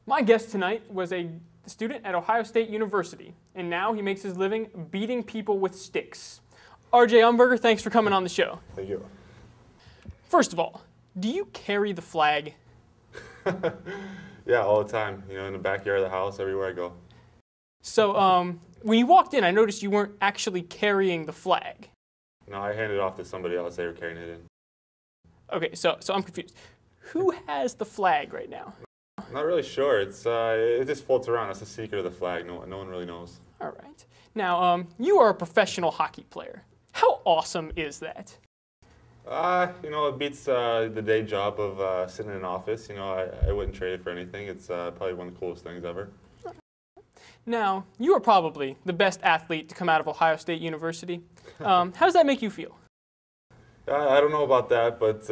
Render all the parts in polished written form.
My guest tonight was a student at Ohio State University, and now he makes his living beating people with sticks. R.J. Umberger, thanks for coming on the show. Thank you. First of all, do you carry the flag? Yeah, all the time. You know, in the backyard of the house, everywhere I go. So, when you walked in, I noticed you weren't actually carrying the flag. No, I handed it off to somebody else. They were carrying it in. Okay, so I'm confused. Who has the flag right now? Not really sure. It just floats around. That's the secret of the flag. No one really knows. All right. Now, you are a professional hockey player. How awesome is that? You know, it beats the day job of sitting in an office. You know, I wouldn't trade it for anything. It's probably one of the coolest things ever. Now, you are probably the best athlete to come out of Ohio State University. How does that make you feel? I don't know about that, but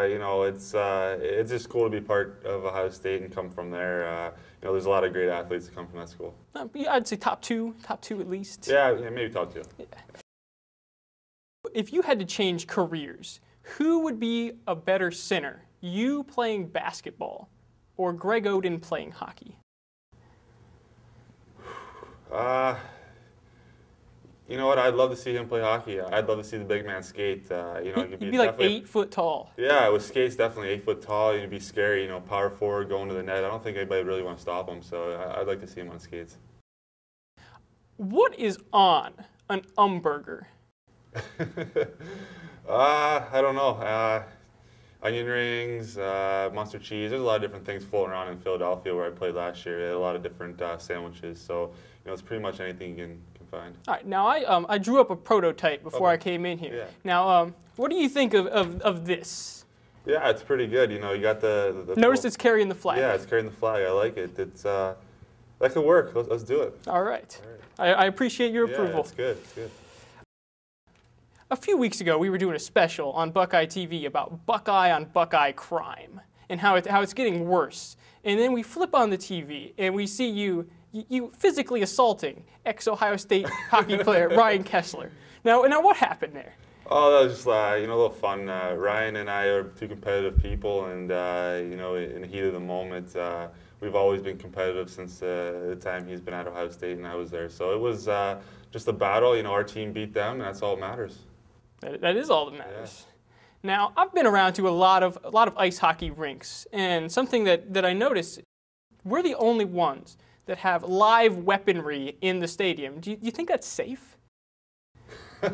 you know, it's just cool to be part of Ohio State and come from there. You know, there's a lot of great athletes that come from that school. I'd say top two at least. Yeah, maybe top two. Yeah. If you had to change careers, who would be a better center? You playing basketball or Greg Oden playing hockey? You know what? I'd love to see him play hockey. I'd love to see the big man skate. You know, he'd be like 8 foot tall. Yeah, with skates, definitely 8 foot tall. It'd be scary. You know, power forward going to the net. I don't think anybody would really want to stop him. So I'd like to see him on skates. What is on an Umberger? I don't know. Onion rings, mustard cheese. There's a lot of different things floating around in Philadelphia where I played last year. They had a lot of different sandwiches. So, you know, it's pretty much anything you can find. All right. Now, I drew up a prototype before I came in here. Yeah. That what do you think of this? Yeah, it's pretty good. You know, you got the Notice it's carrying the flag. Yeah, it's carrying the flag. I like it. It's that could work. Let's do it. All right. I appreciate your approval. Yeah, it's good. It's good. A few weeks ago, we were doing a special on Buckeye TV about Buckeye on Buckeye crime and how it's getting worse. And then we flip on the TV and we see you physically assaulting ex-Ohio State hockey player Ryan Kessler. Now what happened there? Oh, that was just you know, a little fun. Ryan and I are two competitive people, and you know, in the heat of the moment, we've always been competitive since the time he's been at Ohio State and I was there. So it was just a battle. You know, our team beat them, and that's all that matters. That is all that matters. Yeah. Now, I've been around to a lot of ice hockey rinks, and something that I noticed, we're the only ones that have live weaponry in the stadium. Do you think that's safe? You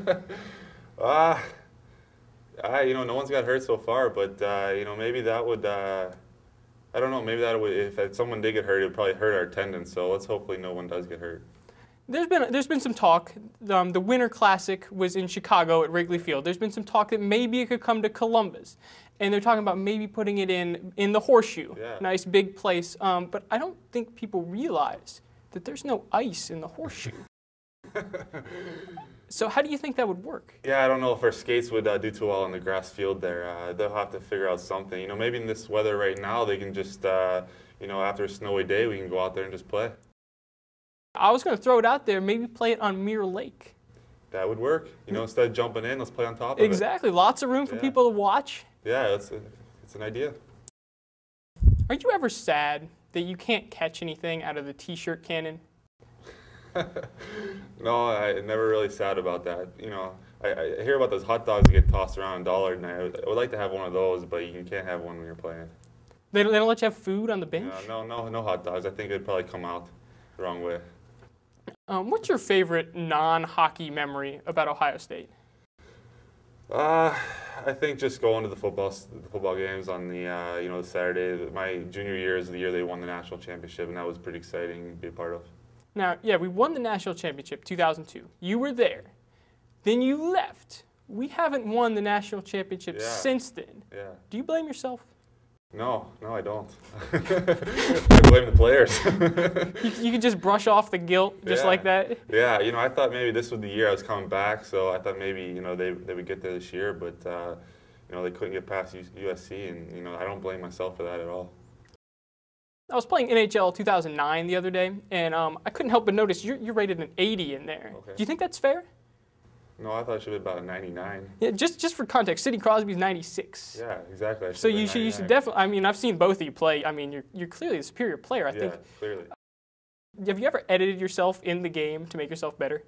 know, no one's got hurt so far, but you know, maybe that would. I don't know. Maybe that would. If someone did get hurt, it would probably hurt our attendance. So let's hopefully no one does get hurt. There's been some talk. The Winter Classic was in Chicago at Wrigley Field. There's been some talk that maybe it could come to Columbus, and they're talking about maybe putting it in the Horseshoe. Yeah. Nice big place. But I don't think people realize that there's no ice in the Horseshoe. So how do you think that would work? Yeah, I don't know if our skates would do too well on the grass field there. They'll have to figure out something. You know, maybe in this weather right now, they can just, you know, after a snowy day, we can go out there and just play. I was going to throw it out there, maybe play it on Mirror Lake. That would work. You know, instead of jumping in, let's play on top of it. Exactly. Lots of room for people to watch. Yeah, it's an idea. Are you ever sad that you can't catch anything out of the T-shirt cannon? No, I'm never really sad about that. You know, I hear about those hot dogs that get tossed around $1 and I would like to have one of those, but you can't have one when you're playing. They don't let you have food on the bench? No hot dogs. I think it'd probably come out the wrong way. What's your favorite non-hockey memory about Ohio State? I think just going to the football games on the you know, the Saturday. My junior year is the year they won the national championship, and that was pretty exciting to be a part of. Now, yeah, we won the national championship 2002. You were there. Then you left. We haven't won the national championship since then. Yeah. Do you blame yourself? No, I don't. I blame the players. You can just brush off the guilt just like that? Yeah, you know, I thought maybe this was the year I was coming back, so I thought maybe, you know, they would get there this year, but, you know, they couldn't get past USC, and, you know, I don't blame myself for that at all. I was playing NHL 2009 the other day, and I couldn't help but notice you're rated an 80 in there. Okay. Do you think that's fair? No, I thought it should be about a 99. Yeah, just for context, Sidney Crosby's 96. Yeah, exactly. So you should definitely. I mean, I've seen both of you play. I mean, you're clearly a superior player. I think. Yeah, clearly. Have you ever edited yourself in the game to make yourself better?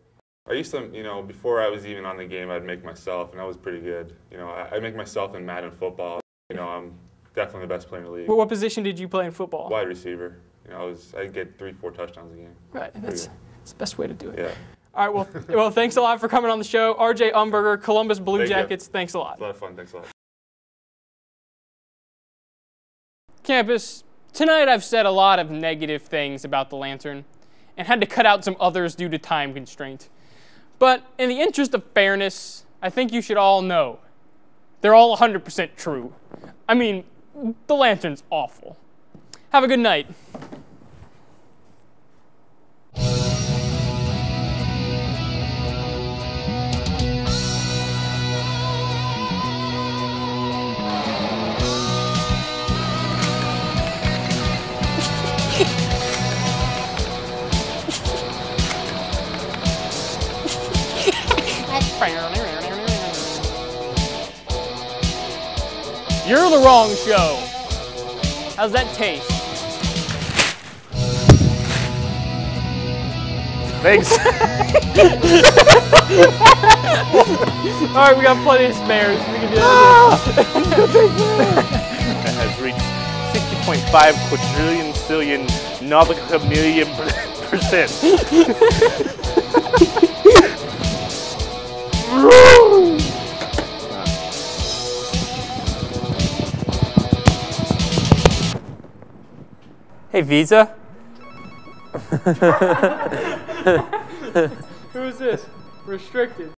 I used to, before I was even on the game, I'd make myself, and I was pretty good. I make myself in Madden football. I'm definitely the best player in the league. Well, what position did you play in football? Wide receiver. I'd get 3-4 touchdowns a game. Right, that's the best way to do it. Yeah. All right, well, thanks a lot for coming on the show. R.J. Umberger, Columbus Blue Jackets, thanks a lot. It's a lot of fun, thanks a lot. Campus, tonight I've said a lot of negative things about the Lantern and had to cut out some others due to time constraint. But in the interest of fairness, I think you should all know they're all 100% true. I mean, the Lantern's awful. Have a good night. You're the wrong show. How's that taste? Thanks. All right, we got plenty of spares. We can do that. It has reached 60.5 quadrillion zillion nobicamillion %. Hey, Visa. Who is this? Restricted.